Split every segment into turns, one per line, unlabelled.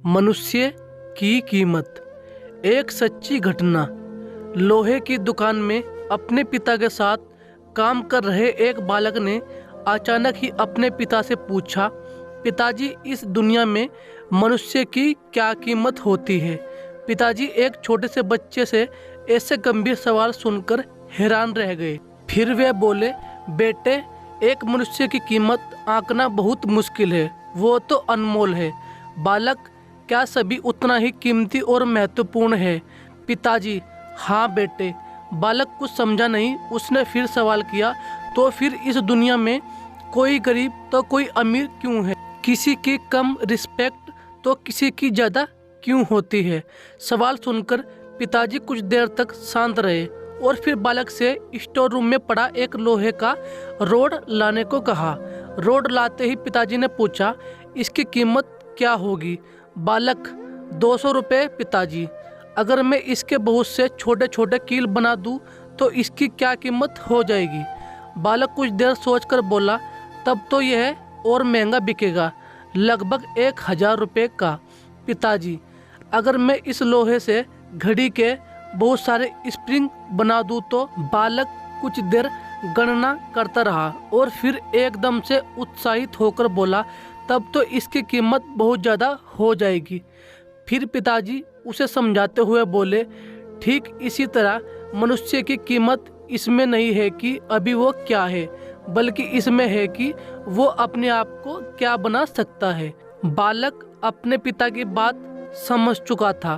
मनुष्य की कीमत। एक सच्ची घटना। लोहे की दुकान में अपने पिता के साथ काम कर रहे एक बालक ने अचानक ही अपने पिता से पूछा, पिताजी, इस दुनिया में मनुष्य की क्या कीमत होती है? पिताजी एक छोटे से बच्चे से ऐसे गंभीर सवाल सुनकर हैरान रह गए। फिर वे बोले, बेटे, एक मनुष्य की कीमत आंकना बहुत मुश्किल है, वो तो अनमोल है। बालक, क्या सभी उतना ही कीमती और महत्वपूर्ण है? पिताजी, हाँ बेटे। बालक कुछ समझा नहीं। उसने फिर सवाल किया, तो फिर इस दुनिया में कोई गरीब तो कोई अमीर क्यों है? किसी की कम रिस्पेक्ट तो किसी की ज़्यादा क्यों होती है? सवाल सुनकर पिताजी कुछ देर तक शांत रहे और फिर बालक से स्टोर रूम में पड़ा एक लोहे का रोड लाने को कहा। रोड लाते ही पिताजी ने पूछा, इसकी कीमत क्या होगी? बालक, 200 रुपये पिताजी। अगर मैं इसके बहुत से छोटे छोटे कील बना दूं तो इसकी क्या कीमत हो जाएगी? बालक कुछ देर सोचकर बोला, तब तो यह और महंगा बिकेगा, लगभग 1000 रुपये का। पिताजी, अगर मैं इस लोहे से घड़ी के बहुत सारे स्प्रिंग बना दूं तो? बालक कुछ देर गणना करता रहा और फिर एकदम से उत्साहित होकर बोला, तब तो इसकी कीमत बहुत ज़्यादा हो जाएगी। फिर पिताजी उसे समझाते हुए बोले, ठीक इसी तरह मनुष्य की कीमत इसमें नहीं है कि अभी वो क्या है, बल्कि इसमें है कि वो अपने आप को क्या बना सकता है। बालक अपने पिता की बात समझ चुका था।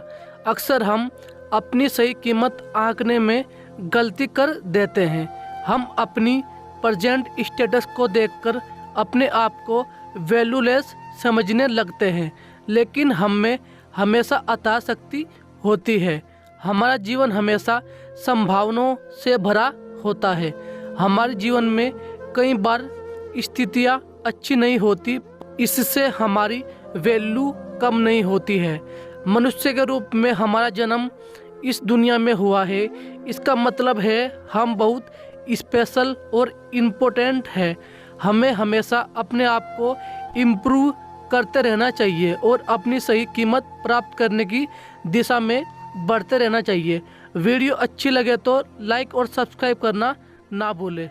अक्सर हम अपनी सही कीमत आंकने में गलती कर देते हैं। हम अपनी प्रेजेंट स्टेटस को देखकर अपने आप को वैल्यूलेस समझने लगते हैं, लेकिन हम में हमेशा अथाह शक्ति होती है। हमारा जीवन हमेशा संभावनाओं से भरा होता है। हमारे जीवन में कई बार स्थितियाँ अच्छी नहीं होती, इससे हमारी वैल्यू कम नहीं होती है। मनुष्य के रूप में हमारा जन्म इस दुनिया में हुआ है, इसका मतलब है हम बहुत स्पेशल और इम्पोर्टेंट है। हमें हमेशा अपने आप को इम्प्रूव करते रहना चाहिए और अपनी सही कीमत प्राप्त करने की दिशा में बढ़ते रहना चाहिए। वीडियो अच्छी लगे तो लाइक और सब्सक्राइब करना ना भूलें।